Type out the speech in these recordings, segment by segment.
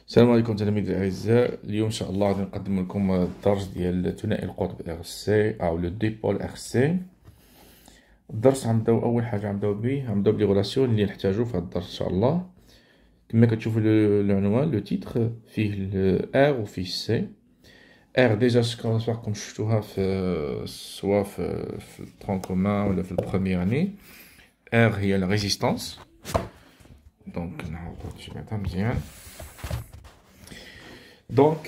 السلام عليكم تلاميذ الأعزاء. اليوم إن شاء الله غادي نقدم لكم الدرس ديال ثنائي القطب ار سي أو لو ديبول ار سي. الدرس غنبداو أول حاجة غنبداو بلي غولاسيون اللي نحتاجو في هاد الدرس إن شاء الله. كما كتشوفو العنوان لو تيتر فيه ار وفيه سي. ار ديجا راكم شفتوها في سوا في الترون كومان ولا في البروميير اني. ار هي لا ريزيستانس، دونك نعاودو نجمعها مزيان. Donc,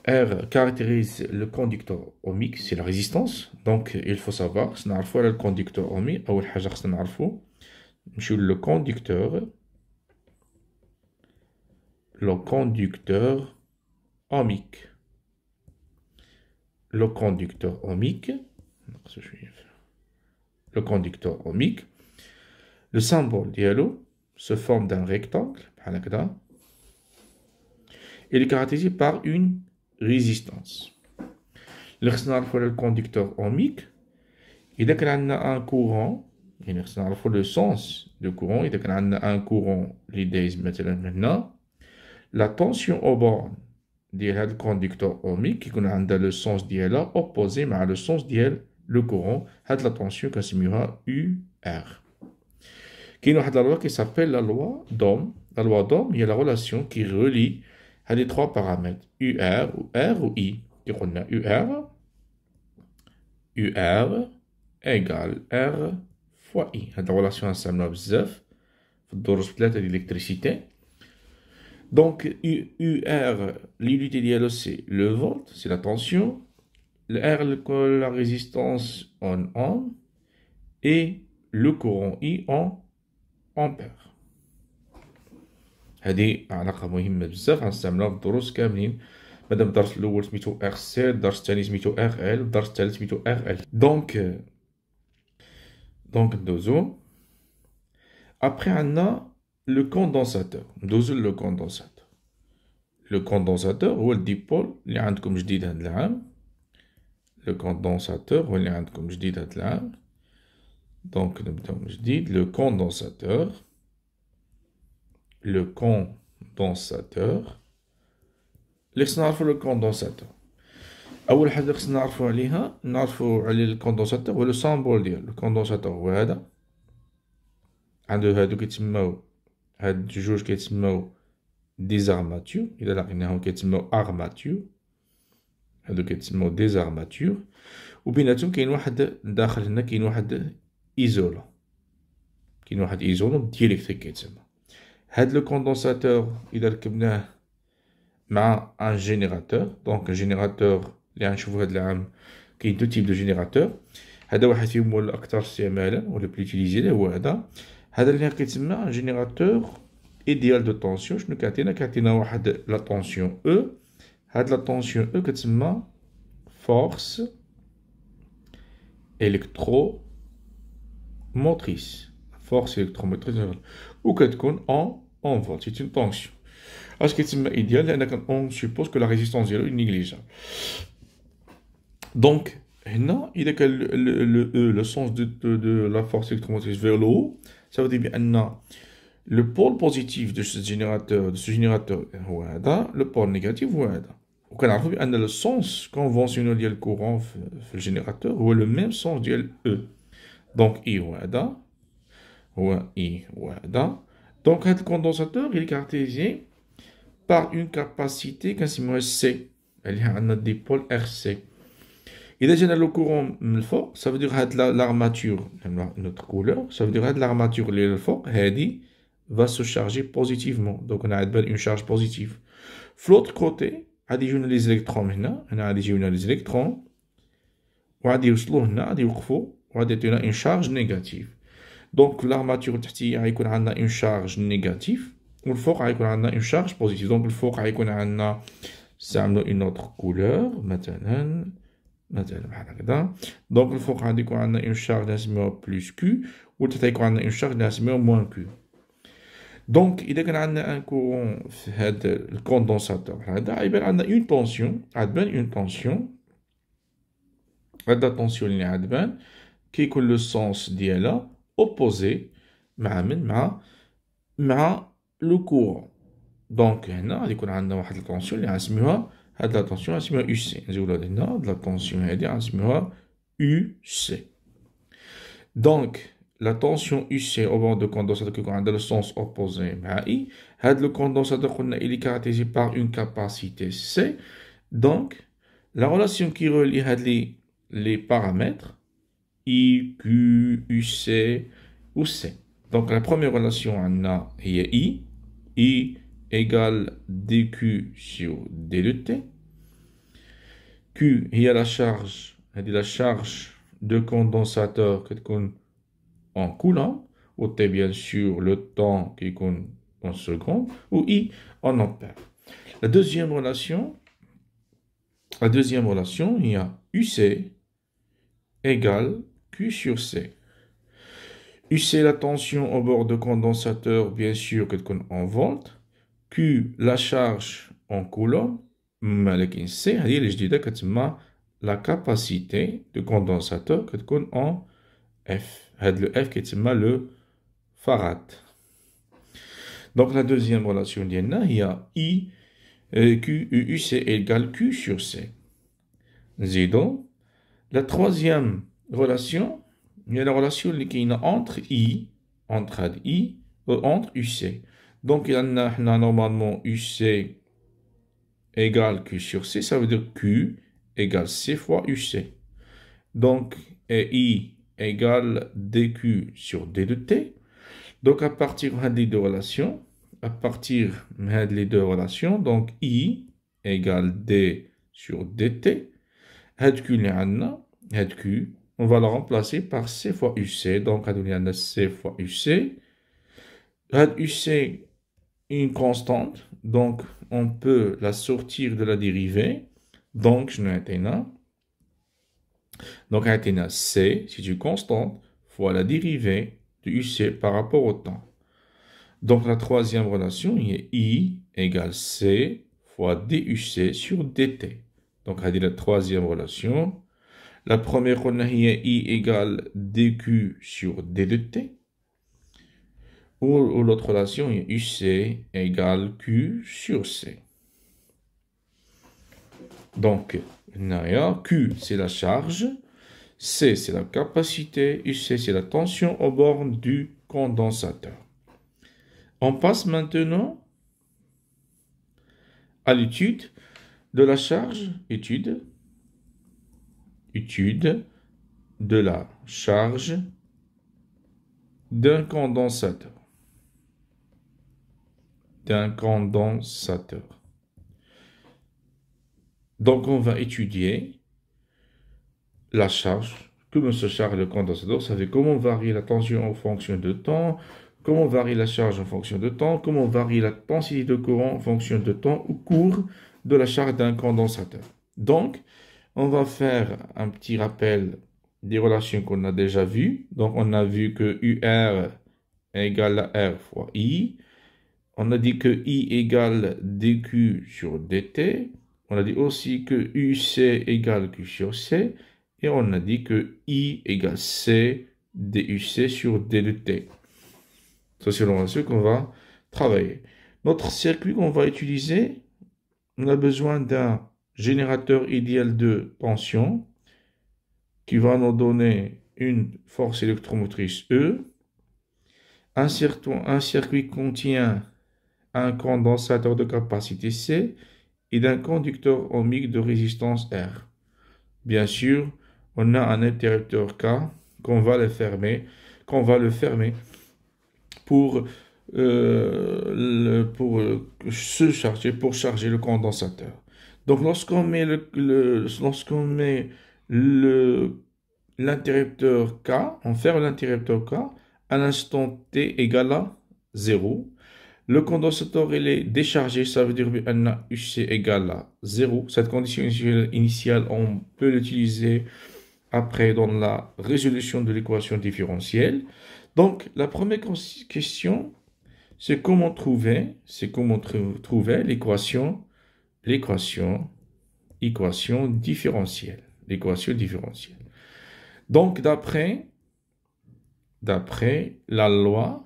R caractérise le conducteur ohmique, c'est la résistance. Donc, il faut savoir, c'est le conducteur ohmique. Le conducteur ohmique. Le conducteur ohmique. Le conducteur ohmique. Le symbole dialo se forme d'un rectangle. Il est caractérisé par une résistance. Le conducteur ohmique, il y a un courant, le sens du courant, il y a un courant, l'idée maintenant, la tension au borne du conducteur ohmique, qui a le sens d'ILA opposé à le sens d'IL, le courant, a la tension qui s'appellera UR. Il y a une loi qui s'appelle la loi d'Ohm. La loi d'Ohm, il y a la relation qui relie les trois paramètres UR ou R ou I. On a UR égale R fois I. Cette relation ensemble بزاف في الدروس ثلاثة d'électricité. Donc UR, l'unité dialogue c'est le volt, c'est la tension. Le R, la résistance en ohm. Et le courant I en ampère. هذه علاقة مهمة بزاف غنستعملوها في الدروس كاملين. مادام الدرس الأول سميتو ار سي، الدرس الثاني سميتو ار ال، الدرس الثالث سميتو ار ال. دونك ندوزو. أبخي عندنا لو كوندونساتور. ندوزو لو كوندونساتور. لو كوندونساتور هو الديبول اللي عندكم جديد هاد العام. لو كوندونساتور هو اللي عندكم جديد هاد العام. دونك نبداو من جديد. لو كوندونساتور. Le condensateur. اللي خصنا نعرفو لو كوندونساتور، أول حاجة خصنا نعرفو عليها على الكوندونساتور هو لو سامبول ديالو. الكوندونساتور هو هذا، عندو هادو كيتسماو هاد جوج كيتسماو ديزارماتور، إلا لقيناهم كيتسماو أرماتور. هادو كيتسماو ديزارماتور، وبيناتهم كاين واحد داخل هنا، كاين واحد إيزولون. كاين واحد إيزولون ديالكتريك كيتسمى. هاد لو كوندونساتور إذا ركبناه مع ان جينيراتور، دونك جينيراتور اللي غنشوفو هاد العام كاين دو تيب دو جينيراتور. هذا واحد فيهم هو الأكثر استعمالا ولا بليتيليزي هو هذا. هذا اللي كيتسمى ان جينيراتور إيديال دو طونسيون. شنو كيعطينا واحد لا طونسيون او. هاد لا طونسيون او كتسمى فورس إلكترو موتريس. فورس إلكتروموتريس وكتكون en volt. C'est une tension. اش كيتسمى ايديال؟ لان on suppose que la résistance ديالو négligeable. Donc هنا اذا كان le sens de la force électromotrice vers le haut, ça veut dire بان le pôle positif de ce générateur هو هذا، le pôle négatif هو هذا. وكنعرفوا بان le sens conventionnel ديال الكورون في الجينيراتور هو le même sens ديال E. Donc I هو هذا، هو I هو هذا. Donc, le condensateur il est caractérisé par une capacité qui est C. Elle a des pôles RC. Et déjà, le courant fort, ça veut dire que l'armature, notre couleur, ça veut dire que l'armature va se charger positivement. Donc, on a une charge positive. De l'autre côté, on a des électrons. On a des électrons. On a une charge négative. Donc l'armature تحتية غيكون عندنا une charge négative والفوق غيكون عندنا une charge positive. Donc الفوق غيكون عندنا نستعملو une autre couleur مثلا بحال هكذا. دونك الفوق غادي يكون عندنا une charge اللي نسميوها plus Q، والتحت غيكون عندنا une charge اللي نسميوها moins Q. دونك إذا كان عندنا ان كورون في هاد الكوندونساتور بحال هكذا غيبان عندنا une tension، غتبان une tension. هاد لا طونسيون اللي غتبان كيكون لو سونس ديالها opposé مع le courant. Donc, هنا غادي يكون عندنا واحد التونسيون اللي غنسميوها هاد لا تونسيون غنسميوها يو سي. نزيدو هنا هاد لا تونسيون هادي غنسميوها يو سي. Donc, la tension UC au bord de condensateur qui a le sens opposé à I, le condensateur il est caractérisé par une capacité C. Donc, la relation qui relie les paramètres I, Q, UC ou C. Donc, la première relation on a I. I égale dQ sur d de t. Q, il y a la charge de condensateur qui est en coulomb, ou T bien sûr le temps qui est en secondes, ou I en ampères. La deuxième relation, il y a UC égale Q sur C. UC la tension au bord de condensateur, bien sûr, qui est en volts. Q la charge en coulomb. Mais C, je dirais que c'est la capacité de condensateur qui est en F. Le F qui est le farad. Donc la deuxième relation, il y a I, Q, UC égale Q sur C. Zidon. La troisième relation, il y a la relation qui est entre I, entre UC. Donc il y a normalement UC égale Q sur C, ça veut dire Q égale C fois UC. Donc, I égale dQ sur d de t. Donc, à partir des deux relations, donc I égale d sur dt. Q, on va le remplacer par C fois UC. Donc, on a C fois UC. UC une constante, donc on peut la sortir de la dérivée. Donc, je n'ai donc, C, c'est une constante, fois la dérivée de UC par rapport au temps. Donc, la troisième relation, il est I égale C fois DUC sur DT. Donc, on a dit la troisième relation. La première relation, est I égale DQ sur D de T. Ou l'autre relation est UC égale Q sur C. Donc, Q, c'est la charge. C, c'est la capacité. UC, c'est la tension aux bornes du condensateur. On passe maintenant à l'étude de la charge. Étude de la charge d'un condensateur. Donc, on va étudier la charge, comment se charge le condensateur, ça veut dire comment varie la tension en fonction de temps, comment varie la charge en fonction de temps, comment varie la densité de courant en fonction de temps au cours de la charge d'un condensateur. Donc, on va faire un petit rappel des relations qu'on a déjà vues. Donc, on a vu que UR égale à R fois I. On a dit que I égale dQ sur dt. On a dit aussi que UC égale Q sur C. Et on a dit que I égale C DUC sur D de T. Ça, c'est la relation qu'on va travailler. Notre circuit qu'on va utiliser, on a besoin d'un générateur idéal de tension qui va nous donner une force électromotrice E. Un circuit contient un condensateur de capacité C et d'un conducteur ohmique de résistance R. Bien sûr, on a un interrupteur K qu'on va le fermer pour charger le condensateur. Donc, lorsqu'on met l'interrupteur K, on ferme l'interrupteur K à l'instant T égale à 0. Le condensateur il est déchargé, ça veut dire que UC égale à 0. Cette condition initiale, on peut l'utiliser après dans la résolution de l'équation différentielle. Donc, la première question, c'est comment trouver l'équation différentielle. Donc, d'après la loi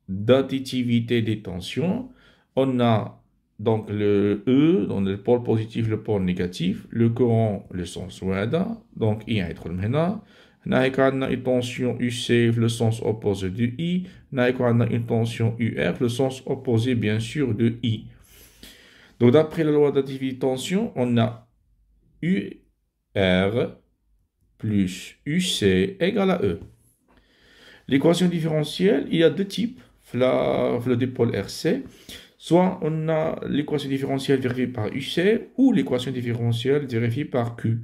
d'additivité des tensions, on a donc le E, donc le pôle positif, le pôle négatif, le courant, le sens ouada, donc I يدخل من هنا. هنا عندنا une tension UC, le sens opposé de I. هنا عندنا une tension UR, le sens opposé bien sûr de I. Donc d'après la loi d'additivité de tension, on a UR plus UC égale à E. L'équation différentielle, il y a deux types, le dipôle RC. Soit on a l'équation différentielle vérifiée par UC ou l'équation différentielle vérifiée par Q.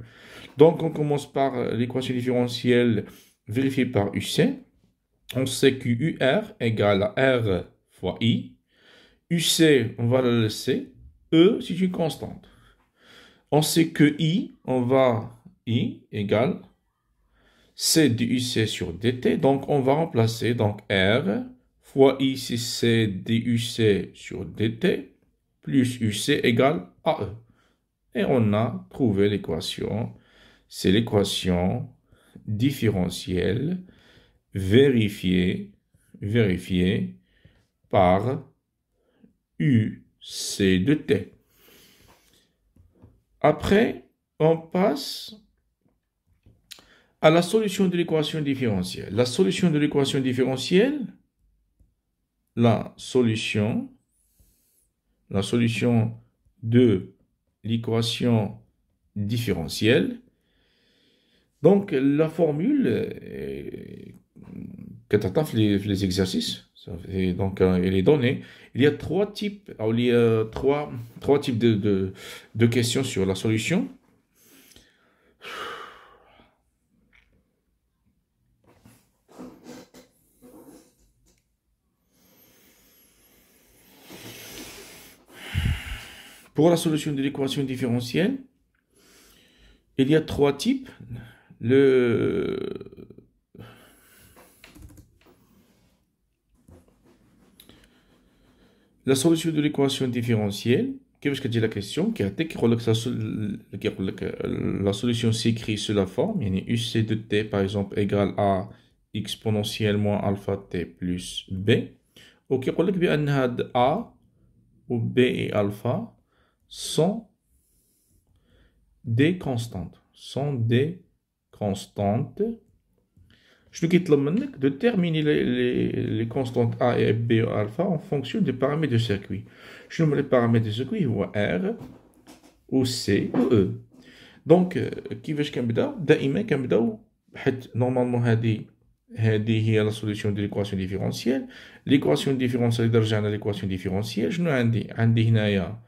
Donc on commence par l'équation différentielle vérifiée par UC. On sait que UR égale à R fois I. UC, on va le laisser. E, c'est une constante. On sait que I, on va I égale C de UC sur dt. Donc on va remplacer donc R fois I, c'est C DUC sur dt, plus UC égale AE. Et on a trouvé l'équation. C'est l'équation différentielle vérifiée par UC de t. Après, on passe à la solution de l'équation différentielle. La solution de l'équation différentielle, la solution de l'équation différentielle. Donc, la formule, que tu attends les exercices, et donc, elle est donnée. Il y a trois types de questions sur la solution. Pour la solution de l'équation différentielle, il y a trois types. La solution de l'équation différentielle, qu'est-ce que dit la question? La solution s'écrit sous la forme, il y a UC de t par exemple égale à exponentielle moins alpha t plus b. Ok, on dit que A ou B et alpha sont des constantes. Je te demande de terminer les constantes A et B ou alpha en fonction des paramètres de circuit. Je nomme les paramètres de circuit R ou C ou E. Donc, كيفاش كنبدا دائما كنبداو حيت نورمالمون هذه هي لا سوليسيون ديال ليكواسيون ديفيرونسيال. ليكواسيون ديفيرونسيال اذا رجعنا ليكواسيون ديفيرونسيال شنو عندي هنايا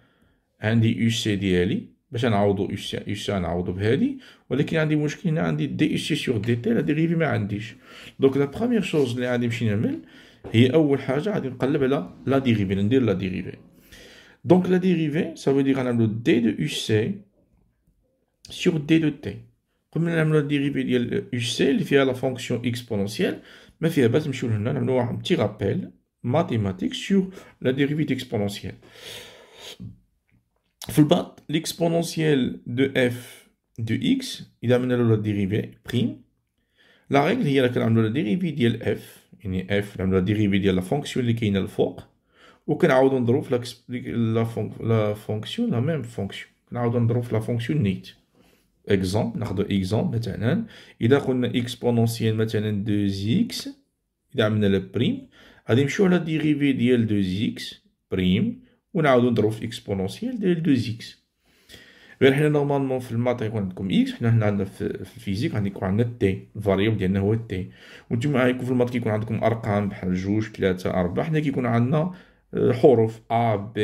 عندي يو سي ديالي باش نعوضو يو سي نعوضو بهادي، ولكن عندي مشكل هنا عندي دي يو سي سور دي تي لا ديريفي ما عنديش. دونك لا بروميير شوز اللي غادي نمشي نعمل هي اول حاجه غادي نقلب على لا ديريفي، ندير لا ديريفي. دونك لا ديريفي سا فو دير غنعملو دي دو يو سي sur d de t. قبل ما نعملو الديريفي ديال يو سي اللي فيها لا فونكسيون اكسبونونسيال ما فيها باس نمشيو لهنا نعملو واحد بتي رابيل ماتيماتيك سور لا ديريفي اكسبونونسيال. في الباط l'exponentielle de f de x إذا عملنا له لا ديريفي بريم لا ريغل هي كنعملو لا ديريفي ديال f يعني f نعملو لا ديريفي ديال لا فونكسيون اللي كاينه الفوق وكنعاودو نضربو في لا فونكسيون لا ميم فونكسيون نعاودو نضربو في لا فونكسيون نيت. اكزومبل ناخدو اكزومبل مثلا اذا قلنا اكسبونونسيال مثلا 2 x اذا عملنا لا بريم غادي نمشيو على ديريفي ديال 2 x بريم ونعاودو نضربو في اكسبونونسيال ديال 2 x. غير حنا نورمالمون في المات يكون عندكم x، حنا عندنا في الفيزيك غادي يكون عندنا تي، الفاريابل ديالنا هو تي. وانتوما غيكون في المات كيكون عندكم ارقام بحال 2 3 4، حنا كيكون عندنا حروف A B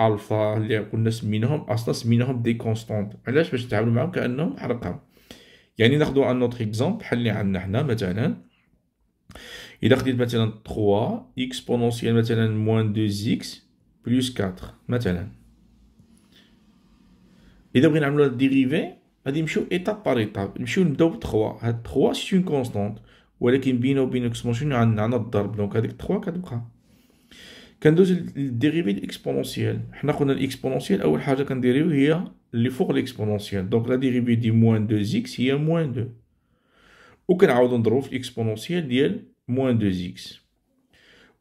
ألفا اللي كنا سميناهم أصلا سميناهم دي كونستانت. علاش؟ باش نتعاملو معاهم كأنهم أرقام. يعني ناخدو ان نوتر اكزومبل بحال اللي عندنا حنا مثلا إذا خديت مثلا 3 إكسبونونسيال مثلا موان 2 x بلس 4 مثلا. إذا بغينا نعملو ديريفي غادي نمشيو إيتاب بار إيتاب، نمشيو نبداو ب 3، هاد 3 سي اون كونستانت ولكن بينه وبين إكسبونونسيال عندنا الضرب، دونك هاديك 3 كتبقى. كندوز للديريفي الاكسبونونسيال، حنا قلنا الاكسبونونسيال اول حاجه كنديريو هي اللي فوق الاكسبونونسيال، دونك لا ديريفي دي موان 2 x هي موان 2 وكنعاودو نضربو في الاكسبونونسيال ديال موان 2 x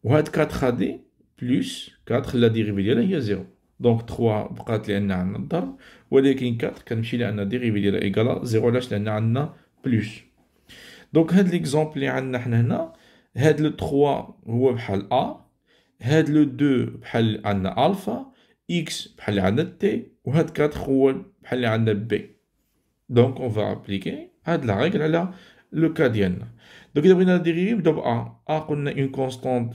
وهاد 4 غادي بلس 4 لا ديريفي ديالها هي 0. دونك 3 بقات لأن عندنا الضرب، ولكن 4 كنمشي لأن ديريفي ديالها إيكالا 0. علاش؟ لأن عندنا بلس. دونك هاد ليكزومبل اللي عندنا حنا هنا، هاد لو 3 هو بحال أ، هاد لو 2 بحال عندنا ألفا، إكس بحال عندنا تي، وهاد 4 هو بحال اللي عندنا بي. دونك اون فا ابليكي هاد لا ريغل على لو كا ديالنا. دونك إذا بغينا نديريفي نبداو ب أ قلنا اون كونستونت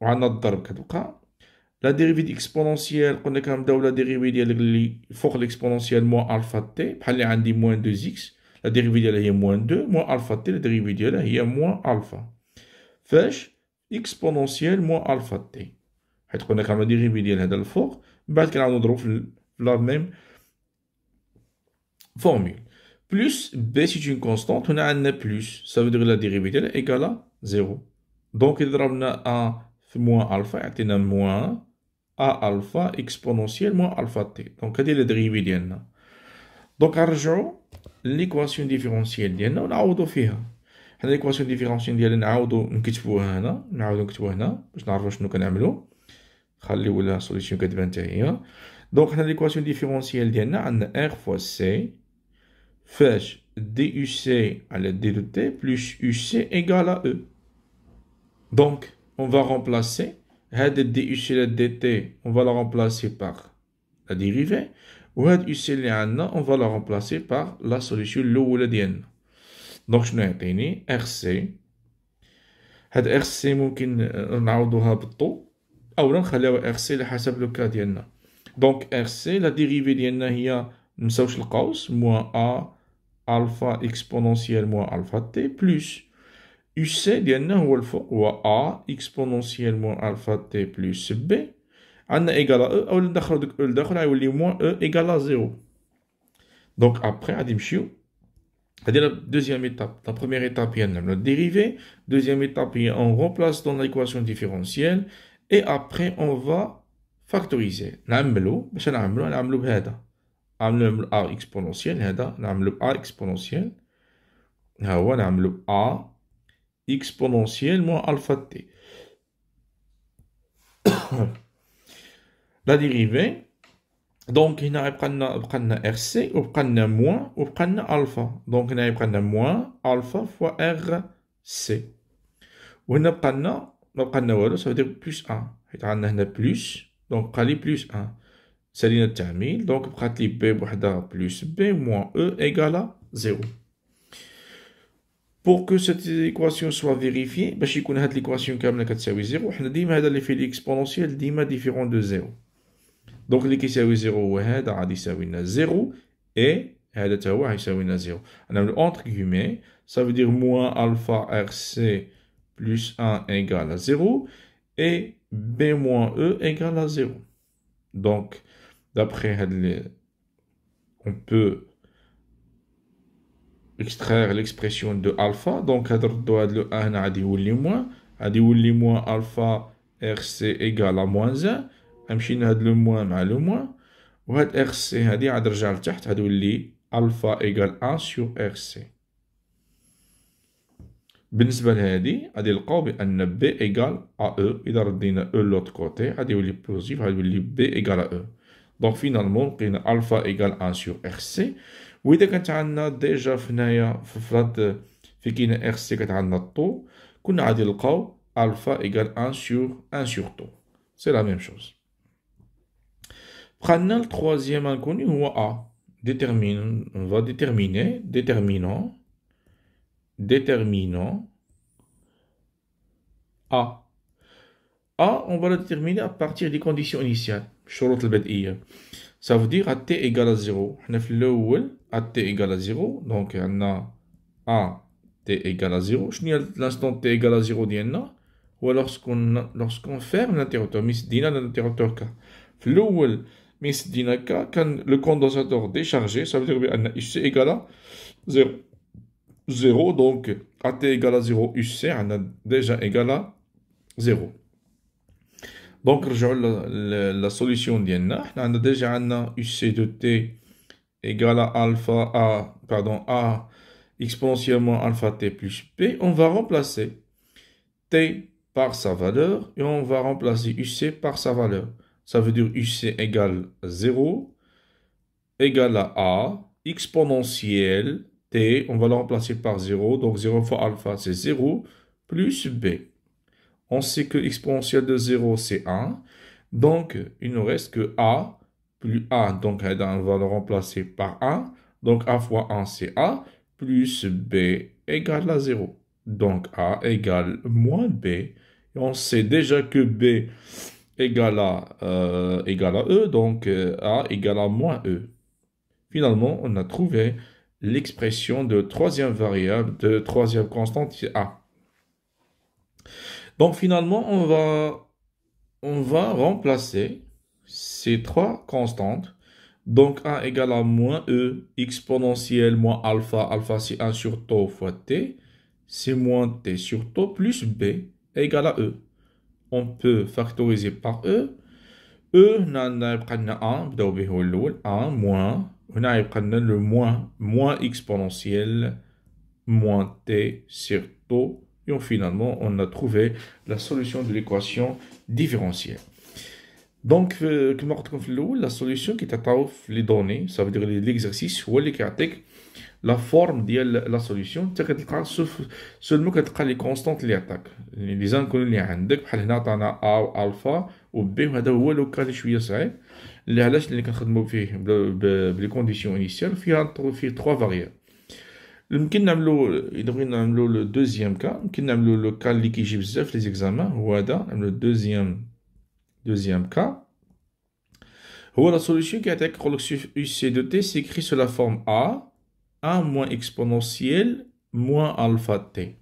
وعندنا الضرب كتبقى. لا ديريفي دي اكسبونونسيال قلنا كنبداو لا ديريفي ديال اللي فوق الاكسبونونسيال موان ألفا تي، بحال اللي عندي موان 2 إكس، لا ديريفي ديالها هي موان 2 موان ألفا تي، لا ديريفي ديالها هي موان ألفا. فاش؟ اكسبونونسيال موان ألفا تي، حيت قلنا كنعملو ديريفي ديال هذا الفوق، من بعد كنعاودو نضربو في لا ميم formule. Plus b c'est une constante, on a un plus, ça veut dire la dérivée est égale à 0. Donc il y a moins alpha, il y a moins a alpha exponentielle moins alpha t. Donc c'est la dérivée ديالنا. Donc نرجعوا l'équation différentielle ديالنا ونعوضوا فيها. حنا l'équation différentielle ديالنا نعاودوا نكتبوها هنا، باش نعرفوا شنو كنعملوا. خليو لا سوليسيون كتبان حتى هي. دونك حنا l'équation différentielle ديالنا عندنا r fois c فاش DUC على D de T plus UC égale à E. Donc, on va remplacer هاد DUC على DT, on va la remplacer par la dérivée. وهاد UC اللي عندنا, on va la remplacer par la solution الأولى ديالنا. Donc, شنو يعطيني RC. هاد RC ممكن نعوضوها بالطو أولا نخليوها RC على حسب لو كا ديالنا. Donc, RC la dérivée ديالنا هي منساوش القوس moins A alpha exponentielle moins alpha t plus UC ديالنا هو الفوق هو A exponentielle moins alpha t plus B عندنا égal à E، أو ندخلو دوك E لداخل غيولي moins E égal à 0. Donc après غادي نمشيو هادي la deuxième étape. La première étape هي نعملو dérivée, deuxième étape هي on remplace dans l'équation différentielle et après on va factoriser. نعملو باش نعملو بهذا، نعملو A exponentielle هذا، نعملو A exponentielle ها هو نعملو A exponentielle moins alpha t. La dérivée دونك هنا بقى لنا RC وبقى لنا موان وبقى لنا ألفا. دونك هنا يبقى لنا موان ألفا فوا ار سي، وهنا ما بقى لنا والو، سافو دير بلوس 1 حيت عندنا هنا بلوس، دونك بقى لي بلوس 1. سالينا التعميل، دونك بقات لي بي بوحدها بلوس بي موان E égale 0. Pour que cette équation soit vérifiée, باش يكون هاد l'équation كاملة كتساوي 0، حنا ديما هذا اللي فيه ليكسبونونسيال ديما ديفيرون دو 0. دونك اللي كيساوي 0 هو هذا غادي يساوي لنا 0 اي هذا تا هو غيساوي لنا 0. نعملو entre guillemets, ça veut dire moins alpha RC plus 1 égale à 0 et B moins E égale à 0. Donc d'après on peut extraire l'expression de alpha. Donc هذا ردو هاد لو 1 هنا غادي يولي موان، غادي يولي موان alpha RC égale à moins 1. غنمشي لهاد لو موان مع لو موان، وهاد ار سي هادي عاد رجع لتحت، غادي يولي الفا ايكال 1 سور ار سي. بالنسبه لهادي غادي نلقاو بان بي ايكال ا او، اذا ردينا او لوط كوتي غادي يولي بوزيتيف، غادي يولي بي ايكال ا او. دونك فينالمون لقينا الفا ايكال 1 سور ار سي. واذا كانت عندنا ديجا في هنايا في كاينه ار سي كانت عندنا الطو، كنا غادي نلقاو الفا ايكال 1 سور طو. سي لا ميم شوز. Prenons le troisième inconnu ou A. On va déterminer, déterminant A. A, on va le déterminer à partir des conditions initiales. شروط البدئية. Ça veut dire à t égale à 0. حنا في الأول à t égale à 0. Donc عندنا A t égale à 0. شنو هي l'instant t égale à 0 ديالنا؟ هو lorsqu'on ferme l'interrupteur. مي سدينا l'interrupteur K. في الأول مي سدينا K كان لو كوندونساتور ديشارجي، ça veut dire بأن UC égale à 0. 0 donc à t égale à 0 UC عندنا déjà égale à 0. دونك نرجعو لا سوليسيون ديالنا، حنا عندنا ديجا عندنا UC de t égale à alpha A exponentiellement alpha t plus b. On va remplacer t par sa valeur et on va remplacer UC par sa valeur. Ça veut dire UC égale 0 égale à A exponentielle T, on va le remplacer par 0, donc 0 fois alpha c'est 0 plus B. On sait que exponentielle de 0 c'est 1, donc il ne reste que A plus A, donc on va le remplacer par 1, donc A fois 1 c'est A, plus B égale à 0. Donc A égale moins B, et on sait déjà que B égale à E, donc A égale à moins E. Finalement, on a trouvé l'expression de troisième variable, de troisième constante A. Donc finalement, on va remplacer ces trois constantes. Donc A égale à moins E exponentielle moins alpha, alpha c'est 1 sur tau fois T, c'est moins T sur tau plus B égale à E. On peut factoriser par E. E, on a 1, 1 moins, on a le moins exponentiel, moins T sur tau, et finalement, on a trouvé la solution de l'équation différentielle. Donc, comme on la solution qui est les données, ça veut dire l'exercice, ou la forme de la solution, seulement les constantes les attaques. Les inconnus اللي عندك بحال هنا عطانا A و alpha و B وهذا هو لو كان شويه صعيب اللي علاش اللي كنخدموا فيه بلي كونديسيون انيسيال فيه 3 فاريابل. يمكن نعملوا اذا بغينا نعملوا لو دوزيام كا يمكن نعملوا لو كا اللي كيجي بزاف لي زيكزامان هو هذا نعملوا دوزيام كا هو لا سوليسيون كيعطيك يقول لك UC de T s'écrit sur la forme A 1 moins exponentielle moins alpha T.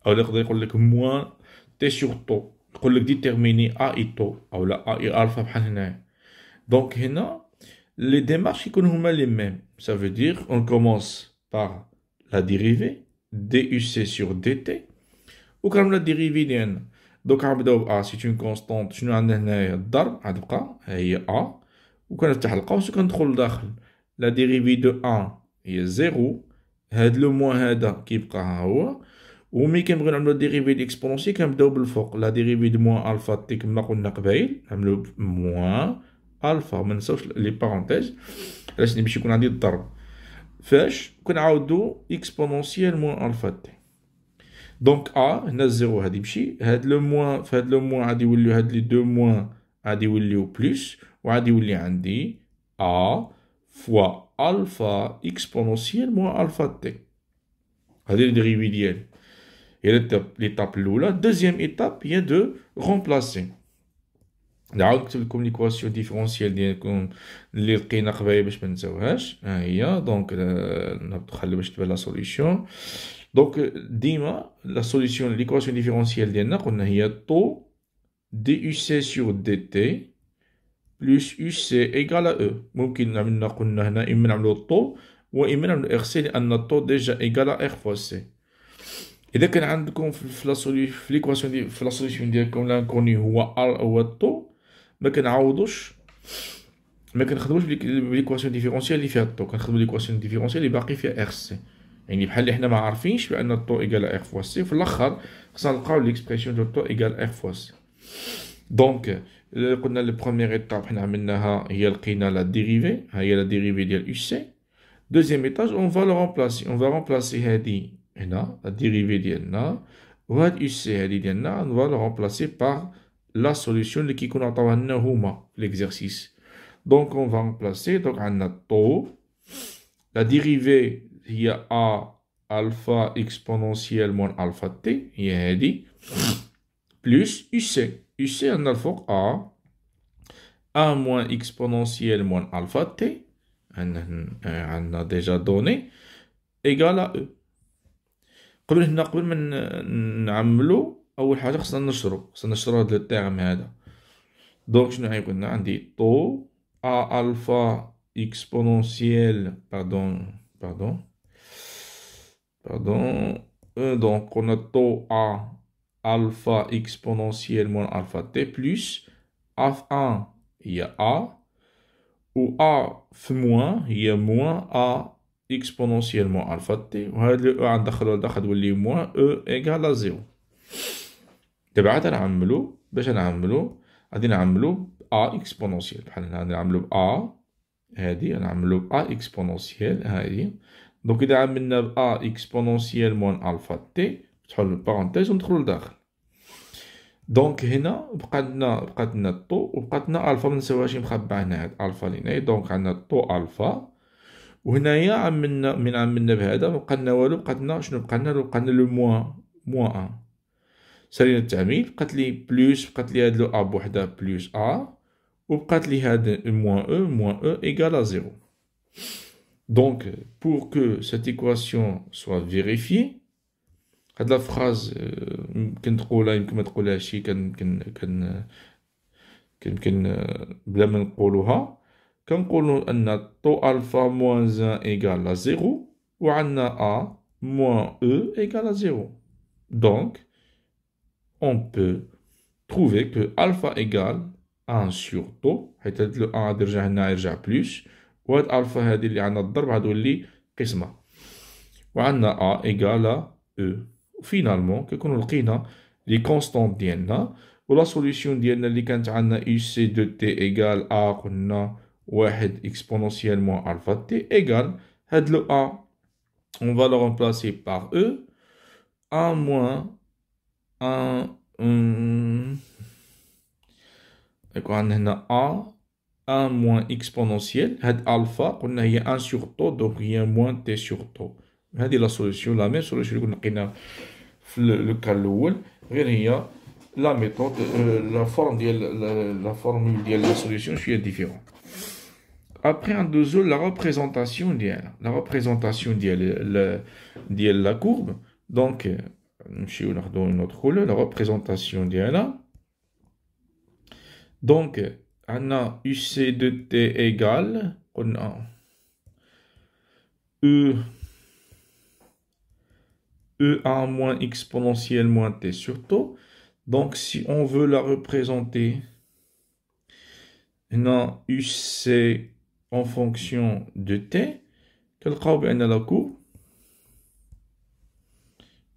Alors, il يقول لك moins T sur tau. يقول لك déterminer A et tau. أو لا A et alpha بحال هنا. Donc, هنا, les démarches يكونوا هما les mêmes. Ça veut dire, on commence par la dérivée DUC sur DT. وكنعملوا la dérivée ديالنا. Donc, غنبداو ب A, c'est une constante. شنو عندنا هنايا الضرب غتبقى هي A. وكنفتح القوس وكندخل لداخل. La dérivée de 1 هي 0. هاد لو موان هذا كيبقى ها هو. وملي كنبغيو نعملو ديريفي ديكسبونونسيال كنبداو بالفوق. لا ديريفي دو موان الفا تي كما قلنا قبيل نعملو موان الفا ما نساوش لي بارونتيز علاش باش يكون عندي الضرب فاش كنعاودو اكسبونونسيال موان الفا تي. دونك ا هنا الزيرو غادي يمشي هاد لو موان في هاد لو موان غادي يوليو هاد لي دو موان غادي يوليو بلس وغادي يولي عندي ا فوا alpha exponentielle moins alpha t. C'est le dérivé d'elle. Et l'étape là, deuxième étape, il y a de remplacer. Comme l'équation différentielle comme les قينا قبيله باش ما نساوهاش هي دونك نخلي باش تبان لا سوليوشن. دونك ديما لا سوليوشن l'équation différentielle ديالنا قلنا هي tau DUC sur DT plus UC égale à E. ممكن نعمل قلنا هنا إما نعملو الطو وإما نعملو RC لأن الطو ديجا إيجال à R fois C. إذا كان عندكم في ليكواسيون دي في لا سوليسيون ديالكم لانكوني هو الطو ما كنعوضوش ما كنخدموش بالإيكواسيون ديفيرونسيال اللي فيها الطو كنخدمو الإيكواسيون ديفيرونسيال اللي باقي فيها RC. يعني بحال اللي حنا ما عارفينش بأن الطو إيجال à R fois C في الآخر خصنا نلقاو ليكسبريسيون دو الطو إيجال R fois C. دونك قلنا البروميير ايتاب حنا عملناها هي لقينا لا ديريفي ها هي لا ديريفي ديال يو سي. دوزيام ايتاج اون فا لو رومبلاسي اون فا رومبلاسي هادي هنا لا ديريفي ديالنا وهاد يو سي هادي ديالنا اون فا لو رومبلاسي باغ لا سوليسيون اللي كيكونوا عطاوها لنا هما في ليكزارسيس. دونك اون فا رومبلاسي دونك عندنا طو لا ديريفي هي ا الفا اكسبونونسيال موان الفا تي هي هادي بلس يو سي. Ici, on a le fort A moins exponentielle moins alpha t, on a déjà donné, égal à E. قبل ما نعملو أول حاجة خصنا نشرو هاد التيرم هذا. دونك شنو غيكون عندي طو A alpha exponentielle donc on a tau A alpha exponentielle moins alpha t plus A1 il y a A ou A في moins il y a moins A exponentiellement alpha t وهذا ال E عندخلو لداخل تولي moins E égale à 0. دابا عاد نعملو باش نعملو غادي نعملو ا اكسبونونسيال بحال هنا نعملو ا هادي نعملو ا اكسبونونسيال هادي دونك إذا عملنا ب a اكسبونونسيال موان ألفا تي نفتحو البارونتيز وندخلو لداخل دونك هنا بقات لنا طو وبقات لنا ألفا منساوهاش مخبع هنا هاد ألفا لهنايا دونك عندنا طو ألفا وهنايا عملنا بهذا مبقى لنا والو بقات لنا شنو بقى لنا لو موان أن سالينا التعميل بقات لي بلوس بقات لي هاد لو أ بوحدها بلوس أ وبقات لي هاد موان أو إيكال à 0 Donc, pour que cette équation soit vérifiée, la phrase بلا ما نقولوها كنقولوا أن طو ألفا موان 1 إيكال à 0 وعندنا A moins E égale à 0. Donc, on peut trouver que alpha égale 1 sur tau حيت هاد لو 1 غادي يرجع هنا يرجع بلوس وهاد ألفا هادي اللي عندنا الضرب غتولي قسمة وعندنا A égale à E. وفينالمون كنكونو لقينا لي كونستونت ديالنا ولا سوليسيون ديالنا اللي كانت عندنا يو سي دو تي إيكال أ قلنا واحد إكسبونونسيال موان ألفا تي إيكال هاد لو أ on va le remplacer par E 1 moins 1 يكون عندنا هنا A 1 moins exponentiel هاد ألفا قلنا هي 1 sur tau donc هي moins t sur tau هذه لا سوليسيون لا ميم سوليسيون اللي كنا لقينا في لو كان الأول غير هي لا ميثود لا فورم ديال لا فورمول ديال لا سوليسيون شوية ديفيرون. Après ندوزو la représentation ديال la courbe donc نمشيو ناخدو une autre couleur la représentation ديالها donc عندنا UC de T égale قلنا E1 moins exponentielle moins T sur tau donc si on veut la représenter هنا UC en fonction de t, كنلقاو بأن لا كورب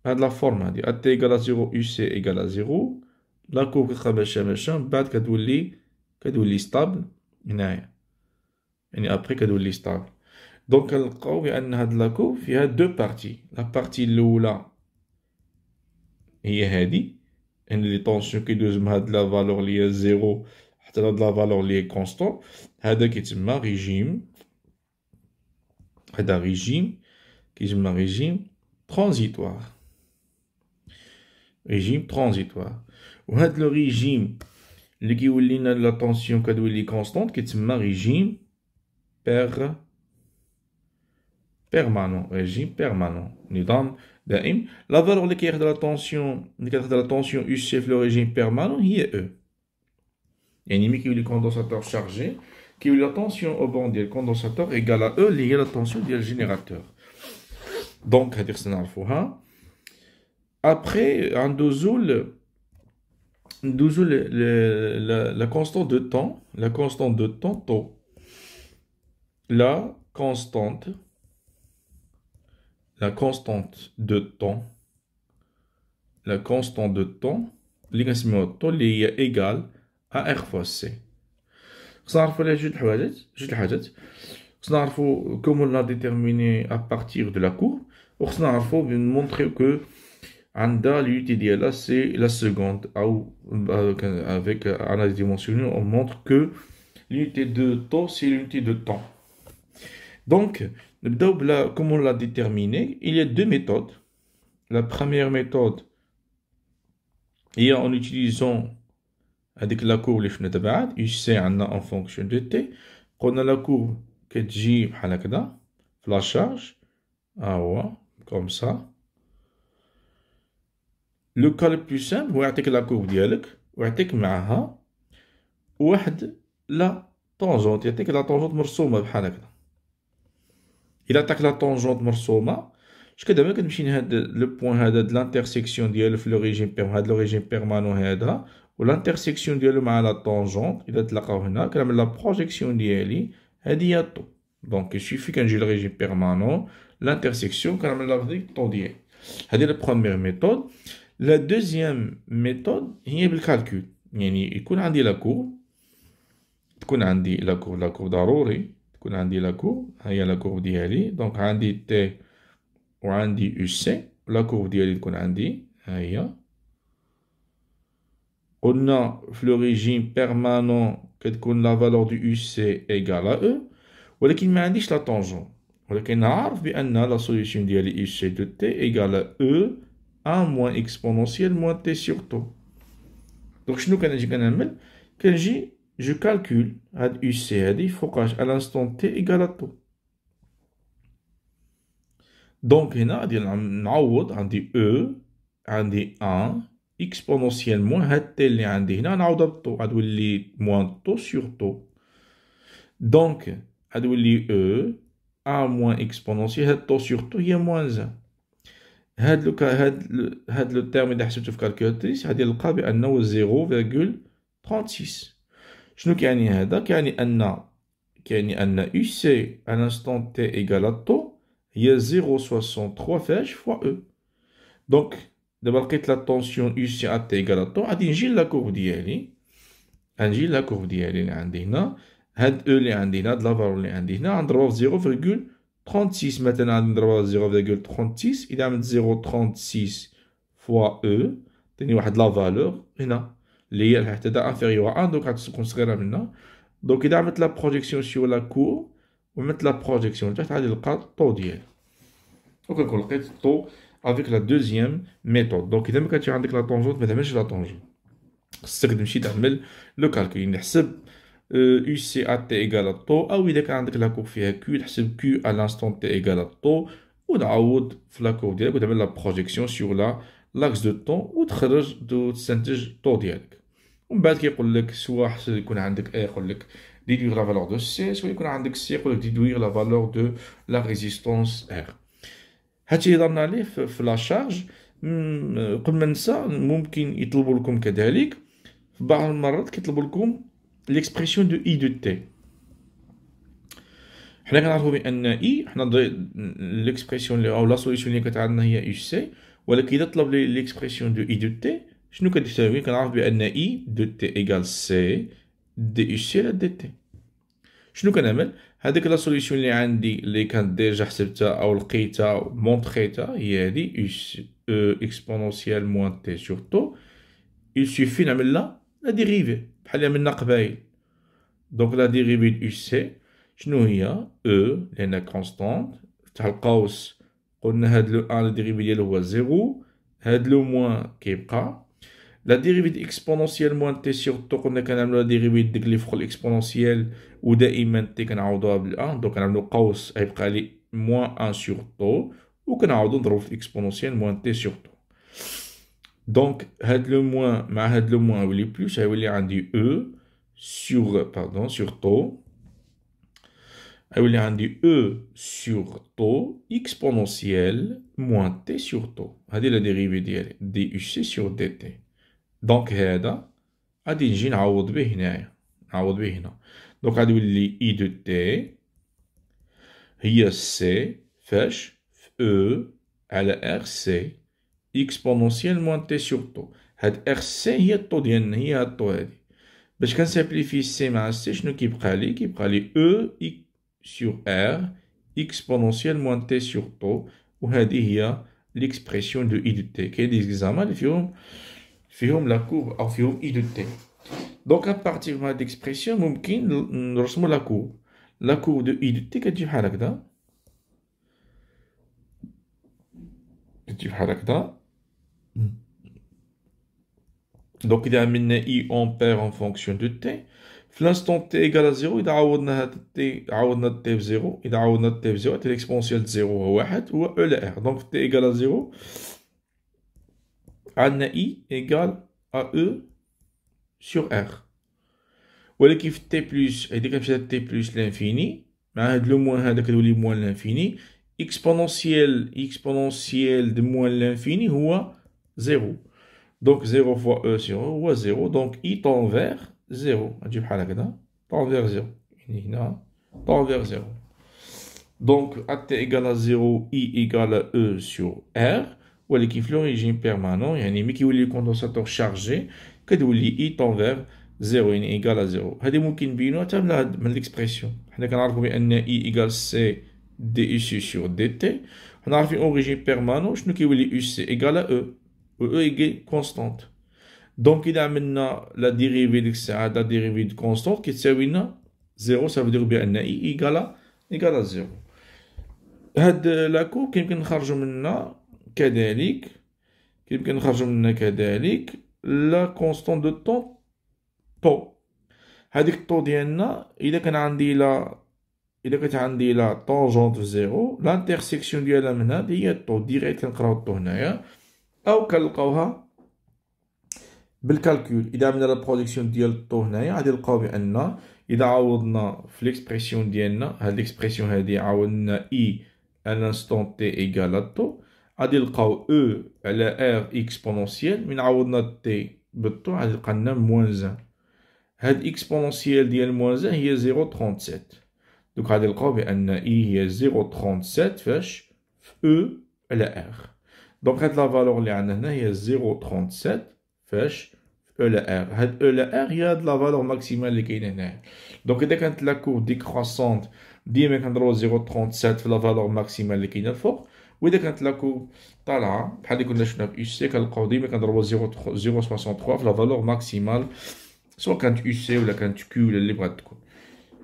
بهاد لا فورم هادي a t égale à 0 uc égale à 0 لا كورب كتبقى ماشا من بعد كتولي ستابل هنايا يعني ابخي كتولي ستابل دونك كنلقاو بأن هاد لا كورب فيها دو بارتي لا بارتي الأولى هي هادي ان لي طونسيون كيدوز من هاد لا فالور لي هي 0 حتى لهاد لا فالور لي هي كونستون هذا كيتسمى ريجيم هذا ريجيم كيتسمى ريجيم ترانزيتوار وهاد لو ريجيم اللي كيولي لنا لا طونسيون كتولي كونستونت كيتسمى ريجيم بيرمانون نظام دائم لا فالور اللي كياخد لا طونسيون يو سي في لو ريجيم بيرمانون هي او يعني ملي كيولي كوندونساتور شارجي كيولي لا طونسيون او بون ديال الكوندونساتور ايكال ا او اللي هي لا طونسيون ديال الجينيراتور دونك هادي خصنا نعرفوها ابخي ندوزو لا كونستانت دو طون طو لا كونستانت دو طون اللي كنسميوها الطو اللي هي ايكال ا ار فوا سي خصنا نعرفو عليها جوج الحاجات خصنا نعرفو كومون لا ديتيرميني ا بارتير دو لا كورب وخصنا نعرفو نمونطريو كو عندها l'unité ديالها سي لا سكوند او avec analyse dimensionnelle on montre que l'unité de taux c'est l'unité de temps donc نبداو بلا comment la déterminer il y a deux méthodes la première méthode هي en utilisant هذيك لا كورب اللي شفنا دابا يو سي عندنا اون فونكسيون دو تي قلنا لا كورب كتجي بحال هكذا في لا شارج ها هو كوم سا لو كا لو بلو سامبل هو يعطيك لا كورب ديالك ويعطيك معاها واحد لا طونجونت يعطيك لا طونجونت مرسومه بحال هكذا الا عطاك لا طونجونت مرسومه شكون دابا كتمشي لهاد لو بوين هذا د لانترسيكسيون ديالو في لو ريجيم هاد لو ريجيم بيرمانون هذا والانترسيكسيون ديالو مع لا طونجونت اذا تلاقاو هنا كنعمل لا بروجيكسيون ديالي هادي هي الطو دونك يسوفي كنجي للريجيم بيرمانون لانترسيكسيون كنعمل لا ديك الطو ديالي هادي لا بروميير ميثود La deuxième méthode هي بالcalcul. يعني يكون عندي la courbe. تكون عندي la courbe ضروري. تكون عندي la courbe. هي la courbe ديالي. Donc عندي T وعندي UC. La courbe ديالي تكون عندي. هي. قلنا في le régime permanent كتكون la valeur du UC égale à E. ولكن ما عنديش la tangente. ولكن نعرف بأن la solution ديالي UC de T égale à E 1 moins exponentielle moins T sur tau. Donc شنو كنجي كنعمل؟ كنجي je calcule هاد UC هادي فوقاش à l'instant T égale à tau. Donc هنا غادي نعوض عندي E عندي 1 exponentielle moins هاد T اللي عندي هنا نعوضها بالطو غتولي moins tau sur tau. Donc غتولي E 1 moins exponentielle هاد tau sur tau هي moins 1. هاد لو تيرم إذا حسبته في كالكولاتريس غادي نلقى بأنه 0.36. شنو كيعني هذا؟ كيعني أن UC à l'instant T égale à tau هي 0.63 فاش fois E. دونك دابا لقيت لا طونسيون UC à T égale à tau غادي نجي لا كورب ديالي اللي عندي هنا هاد E اللي عندي هنا هاد لا فالور اللي عندي هنا غنضربها في 0.36 مثلا غادي نضربها 0.36 إذا عملت 0.36 فوا E تاني واحد لا فالور هنا اللي هي حتى دا انفيريور 1 دونك غتكون صغيرة منها. دونك إذا عملت لا بروجيكسيون سيغ لا كور وعملت لا بروجيكسيون لتحت غادي نلقى الطو ديالي. دونك نكون لقيت الطو افيك لا دوزيام ميثود. دونك إذا مكانش عندك لا طونجونت متعملش لا طونجونت خصك تمشي تعمل لو كالكول نحسب UC à T égale à tau أو إذا كان عندك لا كورب فيها Q تحسب Q à l'instant T égale à tau وتعوض في لا كورب ديالك وتعمل لا بروجيكسيون سيغ لاكس دو طون وتستنتج الطو ديالك. ومن بعد كيقول لك سوا يكون عندك A يقول لك ديدويغ لا فالور دو سي سوا يكون عندك سي يقول لك ديدويغ لا فالور دو لا ريزيستونس R. هادشي اللي هضرنا عليه في لا شارج. قبل ما ننسى ممكن يطلبوا لكم كذلك في بعض المرات كيطلبوا لكم l'expression de I de T. حنا كنعرفوا بأن I حنا l'expression أو لا solution اللي كتعطينا هي UC ولكن إذا طلب لي l'expression de I de T شنو كتساوي؟ كنعرف بأن I de T égale C دي UC على دي T. شنو كنعمل؟ هذيك لا solution اللي عندي اللي كانت ديجا حسبتها أو لقيتها مونطخيتها هي هادي UC exponentielle moins T sur tau. Il suffit نعمل لا dérivée بحال اللي عملنا قبايل. دونك لا ديريفي دو سي شنو هي؟ او لأنها كونستانت تاع القوس قلنا هاد لو ان لا ديريفي ديالو هو زيرو هاد لو موان كيبقى. لا ديريفي دو اكسبونونسيال موان تي سيغ تو قلنا كنعملو لا ديريفي ديك اللي فوق الاكسبونونسيال ودائما تي كنعوضوها بالان دونك كنعملو قوس غيبقى لي موان ان سيغ تو وكنعوضو نضربو في الاكسبونونسيال موان تي سيغ تو. دونك هاد لو موان مع هاد لو موان يولي بلوس غيولي عندي او sur tau يولي عندي E sur tau exponentielle moins T sur tau. هذه لا ديريفي ديالي دي UC sur DT. دونك هذا غادي نجي نعوض به هنايا هنا. دونك غادي يولي I de T هي C فاش في E على RC exponentielle moins T sur tau. هاد RC هي الطو ديالنا هي هاد الطو هادي. باش كنسامبليفي سي مع سي شنو كيبقى لي او سور ار اكسبونونسيال موان تي سور طو وهذه هي ليكسبرسيون دو اي دو تي. كاين دي زعما اللي فيهم لا كورب او فيهم اي دو تي. دونك ابارتيغ من هاد ليكسبرسيون ممكن نرسمو لا كورب دو اي دو تي كتجي بحال هكذا Donc, il a amené I on perd en fonction de t. في l'instant t égale à 0 إذا عوضنا هاد t عوضنا t بزيرو إذا عوضنا t بزيرو تي l'exponentielle de 0 هو واحد هو E على R. Donc t égale à 0 عندنا I égale à E sur R. ولكن في t plus هادي كنمشي t plus l'infini مع هاد لو موان هذا كتولي موان l'infini exponentielle de moins l'infini هو 0. Donc 0 fois E sur E هو 0. Donc I tend vers 0. غتجي بحال هكذا tend vers 0. هنا tend vers 0. Donc at égale à 0, I égale à E sur R. ولكن في l'origine permanent يعني ملي كيولي الكوندونساتور شارجي كتولي اي طون فيغ زيرو يعني ايكال ا زيرو. هادي ممكن نبينوها حتى من ليكسبرسيون. حنا كنعرفو بان اي ايكال سي دي يو سي سور دي تي. حنا عارفين اوريجين بيرمانون شنو كيولي يو سي ايكال ا او و او ايكال كونستانت. دونك إذا عملنا لا ديريفي ديك الساعة لا ديريفي دو كونستانت كتساوي لنا زيرو. سافو دير بأن إي إيكالا زيرو. هاد لاكو كيمكن نخرجو منها كذلك لا كونستانت دو طون طو. هاديك الطو ديالنا إذا كانت عندي لا طونجونت في زيرو لانترسيكسيون ديالها من هاد هي الطو ديريكت كنقراو الطو هنايا أو كنلقاوها بالكالكول. إذا عملنا لا برودكسيون ديال الطو هنايا غادي نلقاو بأن إذا عوضنا في ليكسبرسيون ديالنا هاد ليكسبرسيون هادي عوضنا إي ان انستون تي إيكال ا طو غادي نلقاو أو على ار إكسبونونسيال. من عوضنا تي بالطو غادي يلقى لنا موان زان. هاد إكسبونونسيال ديال موان زان هي 0.37. دوك غادي نلقاو بأن إي هي 0.37 فاش في أو على ار. دونك هاد لا فالور اللي عندنا هنا هي 0.37 فاش او لا ار. هاد او لا ار هي هاد لا فالور ماكسيمال اللي كاينه هنايا. دونك اذا كانت لا كور ديكروسونت ديما كنضربو 0.37 في لا فالور ماكسيمال اللي كاينه الفوق. واذا كانت لا كور طالعه بحال اللي كنا شفنا في يو سي كنلقاو ديما كنضربو 0.63 في لا فالور ماكسيمال سواء كانت يو سي ولا كانت كيو ولا اللي بغات تكون.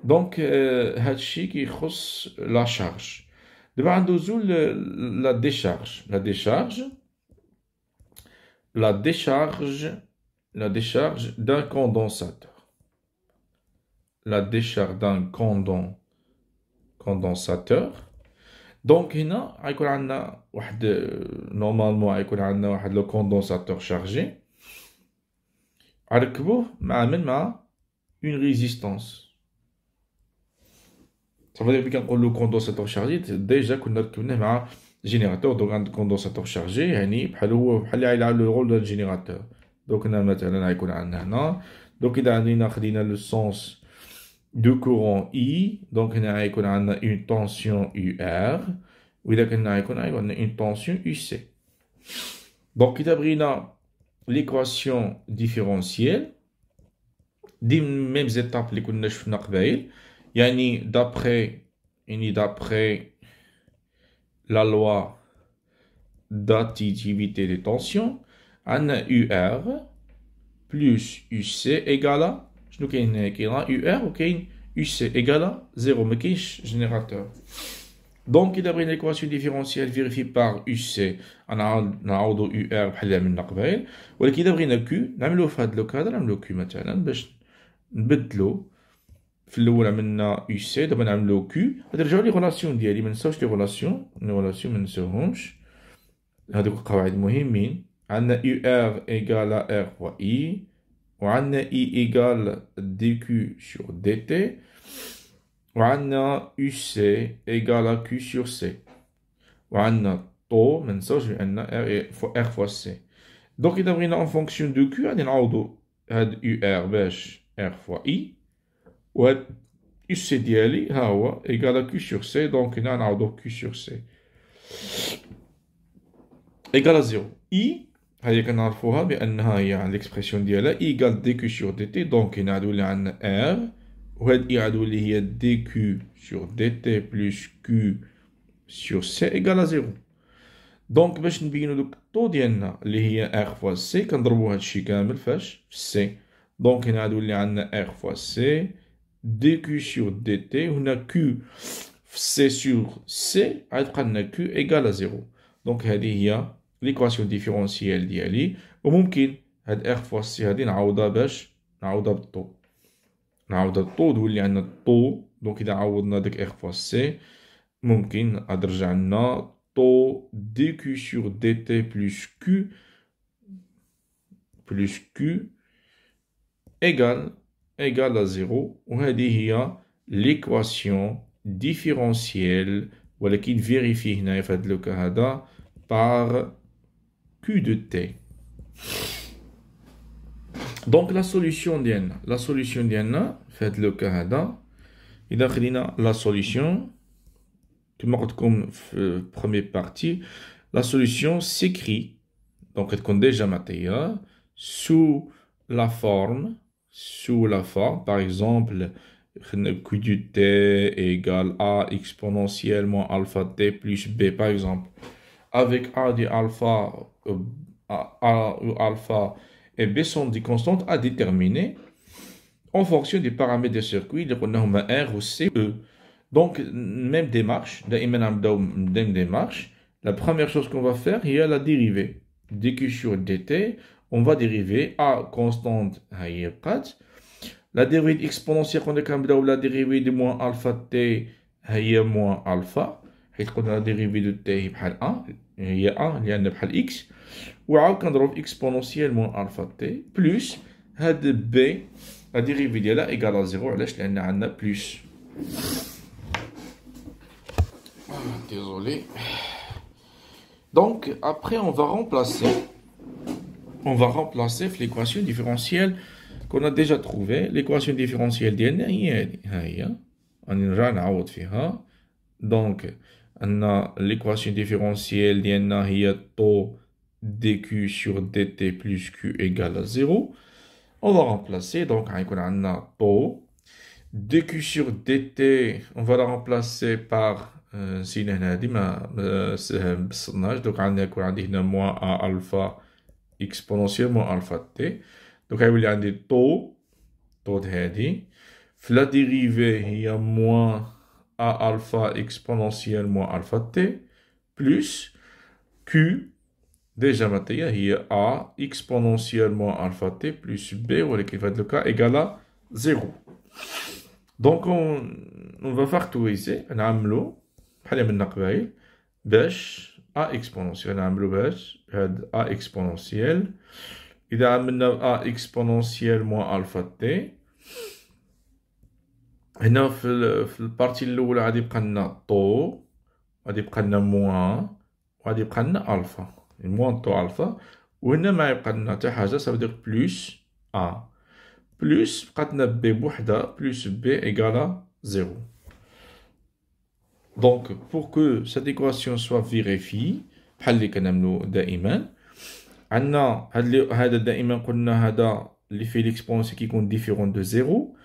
دونك هادشي كيخص لا شارج. دابا ندوزو لا ديشارج. La décharge d'un condensateur. La décharge d'un condensateur. Donc, هنا غيكون عندنا واحد نورمالمون غيكون عندنا واحد لو كوندونساتور شارجي غنركبوه مع اون ريزيستانس. صافي ملي كنقولو كوندونساتور شارجي ديجا كنا ركبناه مع جينيراتور. دونك عند كوندونساتور شارجي يعني بحال اللي غيلعب لو رول ديال الجينيراتور. دونك هنا مثلا غيكون عندنا هنا. دونك إذا خدينا لو سونس دو كورون إي دونك هنا غيكون عندنا اون طونسيون يو ار. وإذا كنا غيكون عندنا اون طونسيون يو سي. دونك إذا بغينا ليكواسيون ديفيرونسييل دي ميم زيتاب اللي كنا شفنا قبايل يعني دابخي la loi d'additivité des tensions عندنا UR plus UC égale شنو كاين هنا؟ كاين UR وكاين UC égale 0 ما كاينش جينيراتور. دونك إذا بغينا ليكواسيون ديفيرونسيال فيريفي باغ UC نعوضو UR بحال اللي عملنا قبايل. ولكن إذا بغينا Q نعملوه في هاد لوك هذا نعملو Q مثلا باش نبدلو. في الاول عملنا يو سي دابا نعملو كيو. غادي نرجعو لي غولاسيون ديالي منساوش لي غولاسيون منساوهمش. هادوك القواعد مهمين. عندنا يو ار ايكال ار فوا اي وعندنا اي ايكال دي كيو سور دي تي وعندنا يو سي ايكال كيو سور سي وعندنا طو منساوش بان ار فوا سي. دونك اذا بغينا اون فونكسيون دو كيو غادي نعوضو هاد يو ار باش ار فوا اي وهاد يو سي ديالي ها هو ايكال كيو سور سي. دونك هنا نعوضو كيو سور سي ايكال زيرو. اي هادي كنعرفوها بانها هي عند ليكسبرسيون ديالها ايكال دي كيو سور دي تي. دونك هنا غتولي عندنا ار وهاد اي غتولي هي دي كيو سور دي تي بلس كيو سور سي ايكال زيرو. دونك باش نبينو دوك الطو ديالنا اللي هي ار فوا سي كنضربو هادشي كامل فاش في سي. دونك هنا غتولي عندنا ار فوا سي dq sur dt هنا q c sur c غتبقى لنا q égale à 0. دونك هذه هي ليكواسيون ديفيرونسيال ديالي. وممكن هاد r فوا c هادي نعوضها باش نعوضها بالطو. تولي عندنا الطو. دونك إذا عوضنا داك r فوا c ممكن غادي يرجع لنا طو dq sur dt plus q égale à 0. وهذه هي l'équation différentielle ولكن فيريفي هنايا في هاد لوكا هذا par Q de T. دونك لا سوليسيون ديالنا في هاد لوكا هذا إذا خدينا لا سوليسيون كما قلت لكم في بروميير بارتي la solution s'écrit, donc elle compte déjà matéria, sous la forme, par exemple, Q du t égale a exponentiellement alpha t plus b, par exemple. Avec a du alpha, a ou alpha et b sont des constantes à déterminer en fonction des paramètres du circuit, on a R ou C, E. Donc, même démarche, même démarche, la première chose qu'on va faire, il y a la dérivée. dq sur dt, on va dériver a constante, la dérivée exponentielle, on a la dérivée de moins alpha t, moins alpha, on a la dérivée de t, بحال 1, il y a 1, il y a بحال x, ou on exponentielle moins alpha t, plus, b, la dérivée de là égale à 0, علاش لأن عندنا plus. Désolé. Donc, après, on va remplacer l'équation différentielle qu'on a déjà trouvée. L'équation différentielle ديالنا هي نرجع نعوض فيها. Donc, on a l'équation différentielle ديالنا هي taux dq sur dt plus q égale à 0. On va remplacer, donc on a taux dq sur dt, on va la remplacer par donc on a moins a alpha exponentielle moins alpha t. Donc on a taux de هذه. La dérivée il y a moins a alpha exponentielle moins alpha t plus q. Déjà, maintenant, il y a a exponentiellement alpha t plus b, ou qui va être le cas, égal à 0. Donc, on va factoriser. On a un lot, a exponentielle. On a un lot, a exponentielle. Il y a a exponentielle moins alpha t. هنا في البارتي الاولى غادي يبقى لنا طو غادي يبقى لنا موان وغادي يبقى لنا الفا moins taux alpha, ou ما يبقى لنا حتى حاجة, ça veut dire plus A. Plus بقات لنا B بوحدة, plus B égale à 0. Donc, pour que cette équation soit vérifiée, بحال اللي كنعملو دائما, عندنا هذا دائما قلنا هذا اللي فيه l'exponentiel كيكون différent de 0.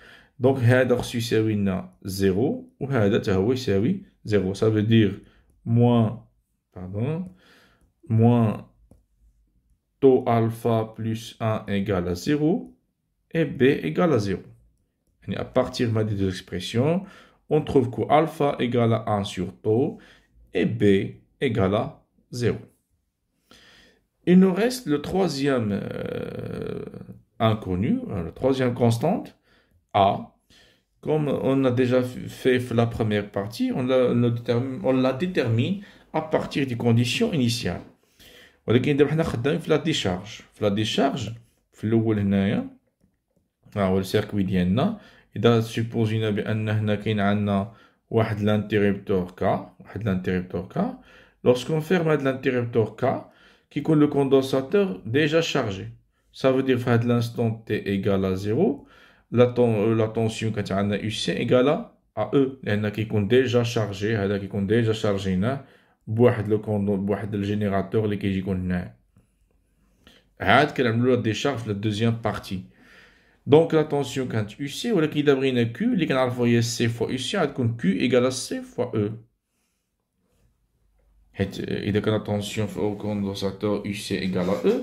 Donc, هذا خصو يساوي لنا 0, وهذا حتى هو يساوي 0. Ça veut dire moins taux alpha plus 1 égale à 0 et b égale à 0. Et à partir de ces deux expressions, on trouve que alpha égale à 1 sur taux et b égale à 0. Il nous reste le troisième inconnu, la troisième constante, a. Comme on a déjà fait la première partie, on la détermine à partir des conditions initiales. ولكن دابا حنا خدامين في لا ديشارج. في الاول هنايا ها هو السيركوي ديالنا. اذا سيبوزينا بان هنا كاين عندنا واحد لانتيريبتور كا. لورسكون فيرم هاد لانتيريبتور كا كيكون لو كوندونساتور ديجا شارجي. Ça veut dire في هاد l'instant t égale à 0, la tension كانت عندنا UC égale à E, لان كيكون ديجا شارجي. هذا كيكون ديجا شارجيناه بواحد الجينيراتور اللي كيجي يكون هنا. عاد كنعملوا لا ديشارج في لا دوزيام بارتي. دونك لا طونسيون كانت يو سي, ولكن اذا بغينا كيو اللي كنعرفوا هي سي فوا يو سي, غادي تكون كيو ايكال سي فوا او. حيت اذا كان لا طونسيون في او كوندونساتور يو سي ايكال او,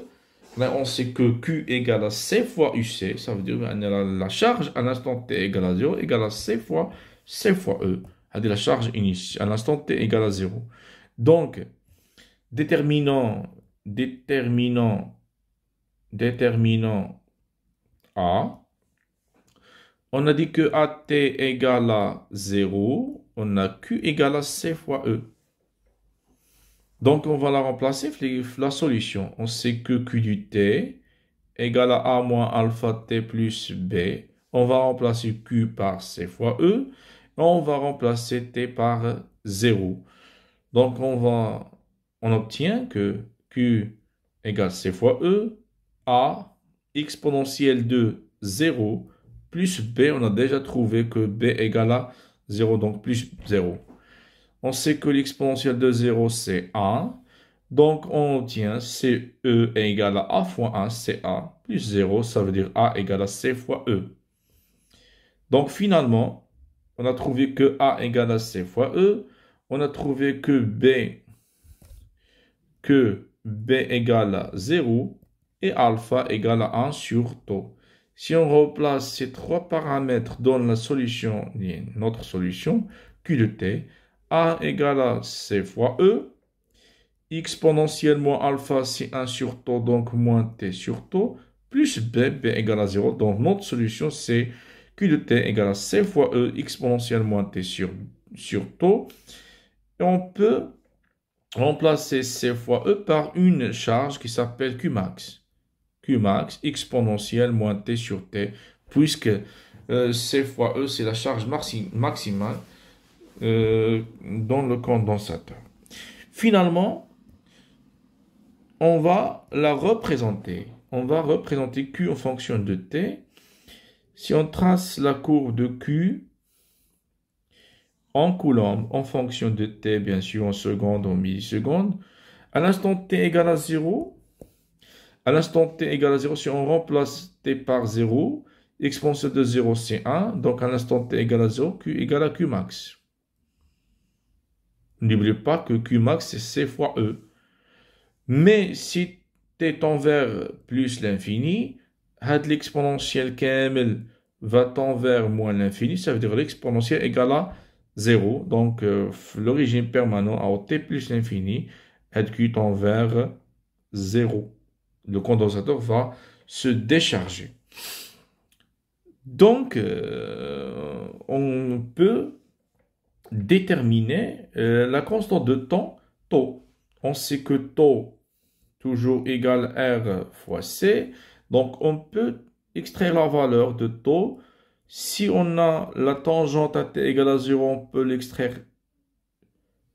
là on sait que Q égale à C fois UC, ça veut dire que la charge à l'instant T égale à 0 égale à C fois E. C'est la charge initiale à l'instant T égale à 0. Donc, déterminant A, on a dit que AT égale à 0, on a Q égale à C fois E. Donc, on va la remplacer la solution. On sait que Q du T égale à A moins alpha T plus B. On va remplacer Q par C fois E. On va remplacer T par 0. Donc, on obtient que Q égale C fois E, A exponentielle de 0 plus B. On a déjà trouvé que B égale à 0, donc plus 0. On sait que l'exponentielle de 0, c'est 1. Donc, on obtient CE est égal à A fois 1, CA, plus 0, ça veut dire A égale à C fois E. Donc, finalement, on a trouvé que A égale à C fois E. On a trouvé que B égale à 0 et alpha égale à 1 sur tau. Si on replace ces trois paramètres dans la solution, notre solution, Q de t, A égale à C fois E, exponentiellement alpha c'est 1 sur tau, donc moins t sur tau, plus b égale à 0. Donc notre solution c'est Q de t égale à C fois E exponentiellement t sur tau. Et on peut remplacer C fois E par une charge qui s'appelle Qmax. Qmax exponentielle moins t sur t, puisque C fois E c'est la charge maximale dans le condensateur. Finalement, on va la représenter. On va représenter Q en fonction de t. Si on trace la courbe de Q en coulombs, en fonction de t, bien sûr, en secondes, en millisecondes, à l'instant t égale à 0, si on remplace t par 0, l'exponentielle de 0, c'est 1. Donc, à l'instant t égale à 0, Q égale à Qmax. N'oubliez pas que Qmax, c'est C fois E. Mais si t tend vers plus l'infini, l'exponentielle KML va tendre vers moins l'infini, ça veut dire l'exponentielle égale à 0. Donc, l'origine permanente à t plus l'infini, Q tend vers 0. Le condensateur va se décharger. Donc, on peut déterminer la constante de temps, tau. On sait que tau toujours égal R fois C. Donc, on peut extraire la valeur de tau. Si on a la tangente à t égale à 0, on peut l'extraire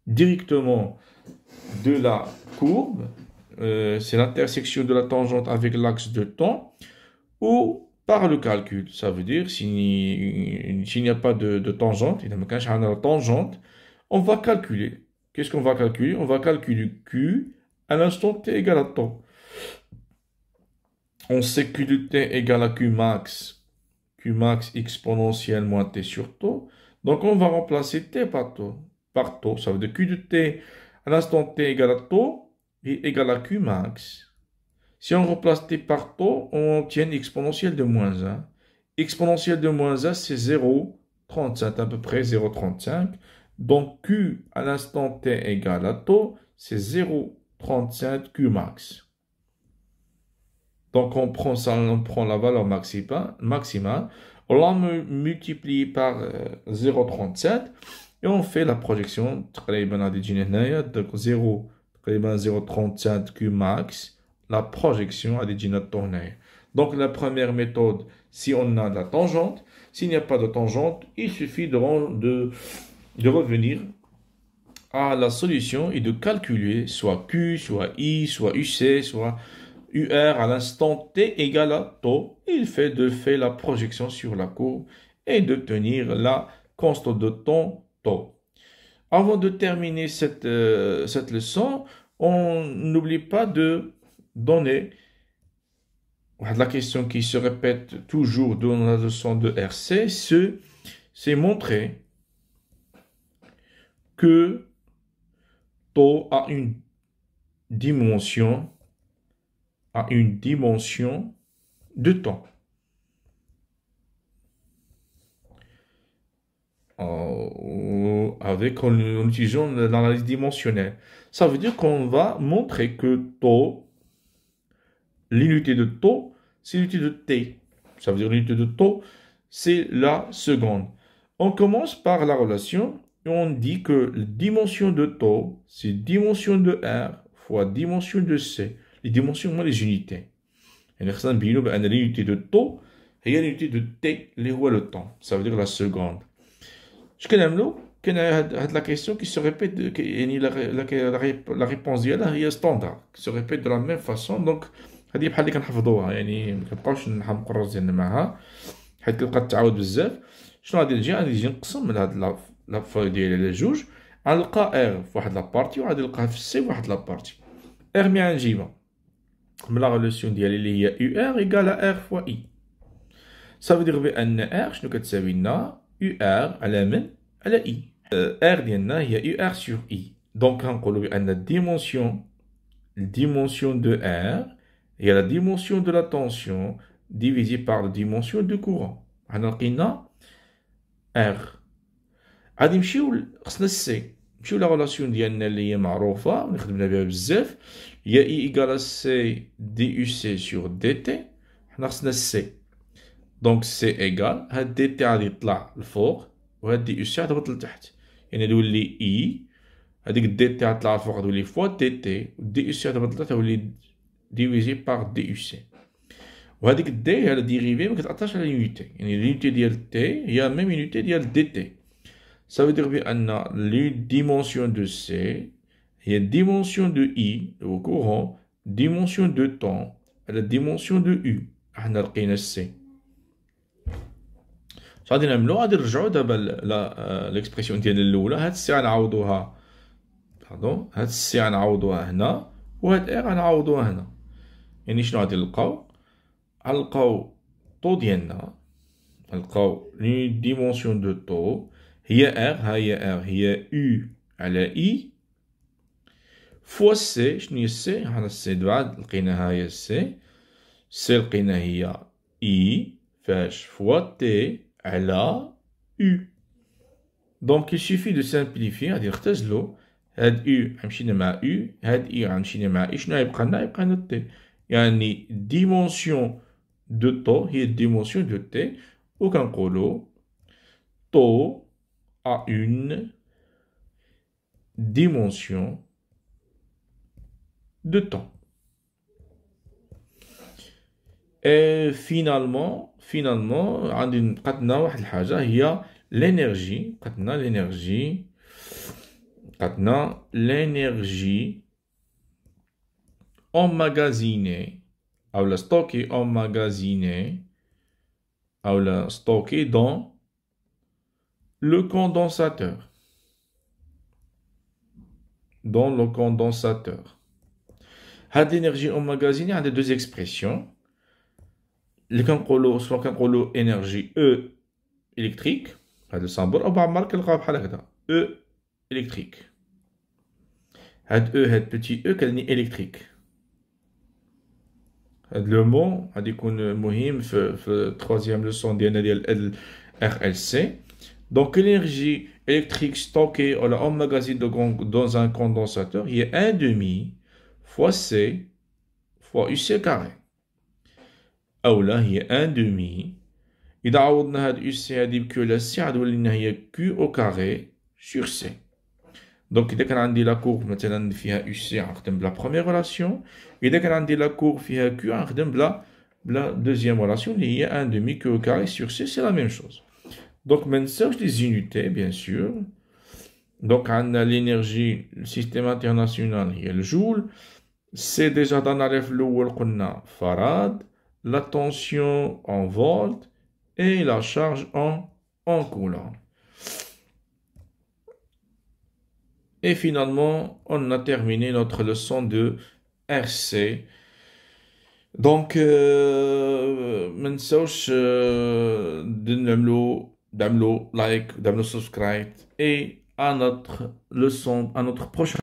directement de la courbe. C'est l'intersection de la tangente avec l'axe de temps. Ou par le calcul. Ça veut dire, s'il n'y a pas de tangente, il n'y a pas de tangente, on va calculer. Qu'est-ce qu'on va calculer? On va calculer Q à l'instant t égale à tau. On sait Q de t égale à Qmax exponentielle moins t sur tau. Donc, on va remplacer t par tau. Ça veut dire Q de t à l'instant t égale à tau et égale à Qmax. Si on remplace t par tau, on obtient une exponentielle de moins 1. Exponentielle de moins 1, c'est 0,35, à peu près 0,35. Donc, Q à l'instant t égale à tau, c'est 0,35 Qmax. Donc, on prend la valeur maximale, on la multiplie par 0,37 et on fait la projection. Donc, 0,37 Qmax. La projection à des tournés. Donc, la première méthode, si on a la tangente, s'il n'y a pas de tangente, il suffit de revenir à la solution et de calculer soit Q, soit I, soit UC, soit UR à l'instant T égale à tau. Il fait la projection sur la courbe et d'obtenir la constante de temps tau. Avant de terminer cette leçon, on n'oublie pas de donner la question qui se répète toujours dans la leçon de RC, c'est montrer que tau a une dimension de temps. En utilisant l'analyse dimensionnelle. Ça veut dire qu'on va montrer que tau, l'unité de tau, c'est l'unité de t. Ça veut dire l'unité de tau, c'est la seconde. On commence par la relation et on dit que la dimension de tau, c'est dimension de R fois dimension de C. Les dimensions, moi, les unités. Et l'unité de tau, il y a l'unité de t, les rois le temps. Ça veut dire la seconde. Je connais la question qui se répète, la réponse est standard, qui se répète de la même façon. Donc, هذه بحال اللي كنحفظوها يعني ما كنبقاوش نحمقوا الراسنا معها حيت كتبقى تعاود بزاف. شنو غادي نجي نقسم من هاد لافاي ديالي على جوج، غنلقى ار في واحد لابارتي وغادي نلقاها في سي في واحد لابارتي. R مع نجيبها من لا غولوسيون ديالي اللي هي UR إيكال R فوا I. صافي بأن R شنو كتساوي لنا UR على من؟ على I. R ديالنا هي UR sur I. دونك غنقولو بأن الديمونسيون de R هي la dimension de la tension divisée par la dimension du courant. حنا لقينا R. غادي نمشيو خصنا السي. نمشيو لا غولاسيون ديالنا اللي هي معروفة ونخدمنا بها بزاف هي I إيكال سي دي UC sur DT. حنا خصنا السي. دونك سي إيكال هاد دي تي غادي يطلع لفوق وهاد دي UC غتهبط لتحت. يعني تولي I هاديك دي تي غتطلع لفوق تولي فوا دي تي ودي UC غتهبط لتحت تولي ديفيزي باغ دي UC. وهاديك دي هي لا ديريفي مكتأثرش على اليونيتي. يعني اليونيتي ديال تي هي ميم يونيتي ديال دي تي. Ça veut dire بأن les dimensions de C هي dimension de I au courant, dimension de temps à la dimension de U. احنا لقينا السي. غادي نعملو غادي نرجعو دابا ليكسبرسيون ديال الاولى. هاد السي غنعوضوها باردون هاد السي غنعوضوها هنا وهاد ار غنعوضوها هنا. يعني شنو غادي نلقاو؟ غنلقاو طو ديالنا غنلقاو لي ديمونسيون دو طو هي ار ها هي ار هي U على I فوا سي. شنو هي السي؟ حنا السي بعد لقيناها هي السي. السي لقينا هي I فاش فوا تي على U. دونك il suffit de simplifier. غادي نختزلو هاد U غنمشينا مع U هاد I غنمشينا مع I. شنو غيبقى لنا؟ يبقى لنا تي. يعني ديمونسيون دو طو هي ديمونسيون دو تي وكنقولو طو a une dimension de temps. Et finalement غادي بقات لنا واحد الحاجة هي l'énergie. بقات لنا l'énergie emmagasinée أو la stockée emmagasinée أو la stockée dans le condensateur. Dans le condensateur. هاد l'énergie emmagasinée عندها deux expressions. اللي كنقولو سواء كنقولو énergie E électrique هاد السامبل أو بعض المرات كنلقاو بحال هكدا E électrique. هاد E هاد petit E كتعني électrique. هاد لو مون غادي يكون مهم في التروازيام لوسون ديالنا ديال RLC. Donc l'énergie électrique stockée ou emmagasinée dans un condensateur il y a 1/2 fois C fois UC carré. أو لا هي 1/2 إذا عوضنا هاد UC هادي بكيو على C غتولي لنا هي Q au carré sur C. دونك إذا كان عندي لا كورب مثلا فيها UC غنخدم بلا بروميير ريلاسيون. إذا كان عندي لا كورب فيها Q غنخدم بلا دوزيام ريلاسيون اللي هي 1/2 Q au carré sur C. C'est la même chose. Donc, maintenant, les unités, bien sûr. Donc, on a l'énergie, le système international, il y a le joule. C'est déjà dans la ref qu'on a farad, la tension en volt et la charge en coulomb. Et finalement, on a terminé notre leçon de RC. Donc, منساوش دعملو لايك دعملو سبسكرايب et à notre leçon, à notre prochaine